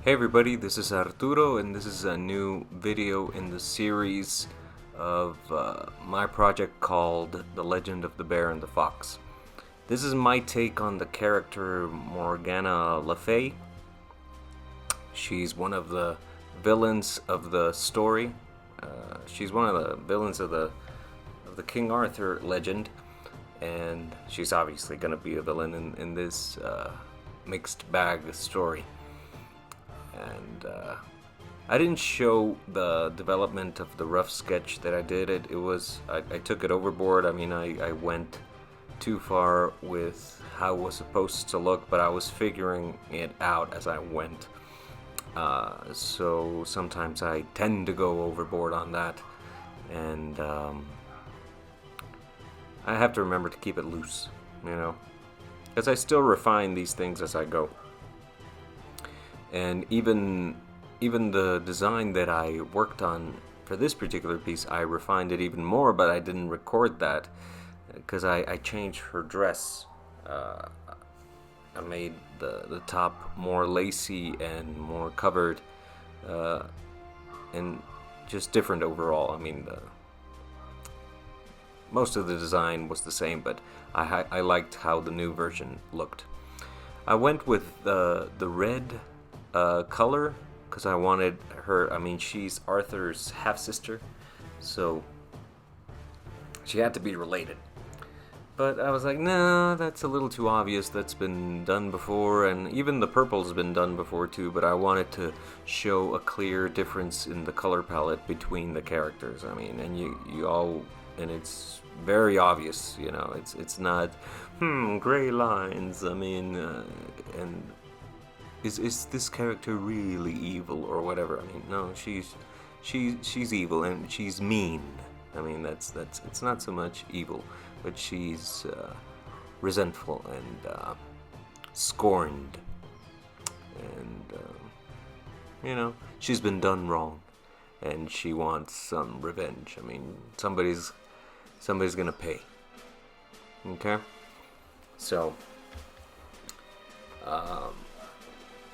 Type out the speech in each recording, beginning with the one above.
Hey everybody, this is Arturo, and this is a new video in the series of my project called The Legend of the Bear and the Fox. This is my take on the character Morgana Le Fay. She's one of the villains of the story. She's one of the villains of the King Arthur legend, and she's obviously going to be a villain in this mixed bag story. And I didn't show the development of the rough sketch that I did. I took it overboard. I mean, I went too far with how it was supposed to look, but I was figuring it out as I went. So sometimes I tend to go overboard on that, and I have to remember to keep it loose, because I still refine these things as I go. And even the design that I worked on for this particular piece, I refined it even more, but I didn't record that because I changed her dress. I made the top more lacy and more covered, and just different overall. I mean, most of the design was the same, but I liked how the new version looked. I went with the red color because I wanted her. I mean, she's Arthur's half-sister, so she had to be related. But I was like, no, that's a little too obvious. That's been done before, and even the purple's been done before too, but I wanted to show a clear difference in the color palette between the characters. I mean, and you all, and it's very obvious, it's not gray lines. I mean, and is this character really evil or whatever? I mean, no, she's evil and she's mean. I mean, that's it's not so much evil, but she's resentful and scorned, and she's been done wrong, and she wants some revenge. I mean, somebody's gonna pay. Okay, so.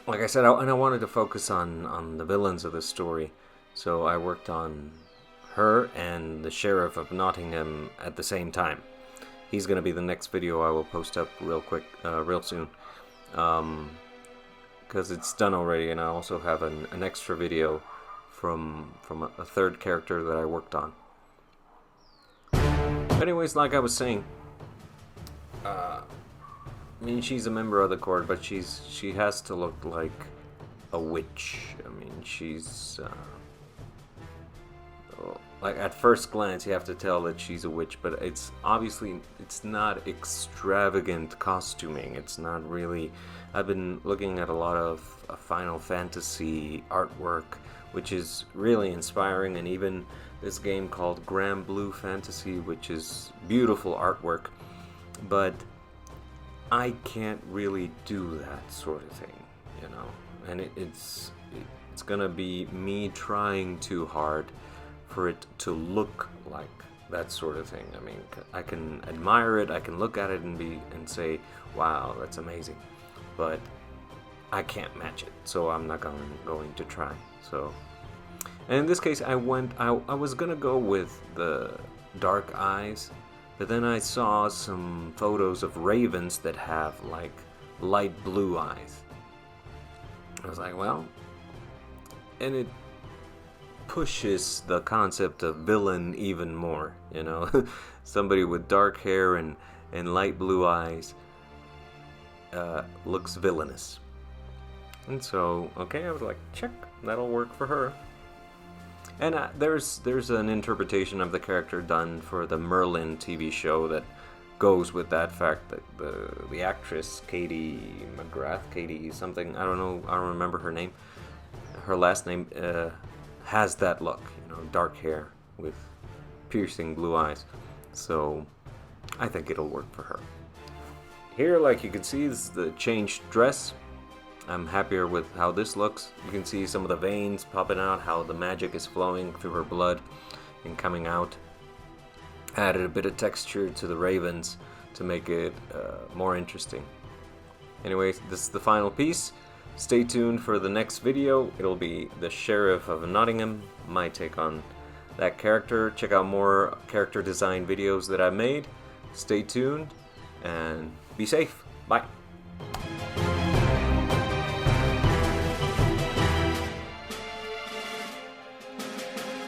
Like I said, I wanted to focus on the villains of the story, so I worked on her and the Sheriff of Nottingham at the same time. He's going to be the next video I will post up real soon, because it's done already, and I also have an extra video from a third character that I worked on. Anyways, like I was saying, I mean, she's a member of the court, but she has to look like a witch. I mean, she's like, at first glance you have to tell that she's a witch, but it's not extravagant costuming. It's not really. I've been looking at a lot of Final Fantasy artwork, which is really inspiring, and even this game called Grand Blue Fantasy, which is beautiful artwork, but I can't really do that sort of thing, and it's gonna be me trying too hard for it to look like that sort of thing. I mean, I can admire it, I can look at it and say, wow, that's amazing, but I can't match it, so I'm not going to try. So, and in this case, I was gonna go with the dark eyes. But then I saw some photos of ravens that have like light blue eyes. I was like, well, and it pushes the concept of villain even more, Somebody with dark hair and light blue eyes looks villainous. And so, okay, I was like, check, that'll work for her. And there's an interpretation of the character done for the Merlin TV show that goes with that fact that the actress Katie McGrath, Katie something, I don't know, I don't remember her name, her last name, has that look, dark hair with piercing blue eyes. So I think it'll work for her. Here, like you can see, is the changed dress. I'm happier with how this looks. You can see some of the veins popping out, how the magic is flowing through her blood and coming out. Added a bit of texture to the ravens to make it more interesting. Anyway, this is the final piece. Stay tuned for the next video. It'll be the Sheriff of Nottingham, my take on that character. Check out more character design videos that I made. Stay tuned and be safe. Bye.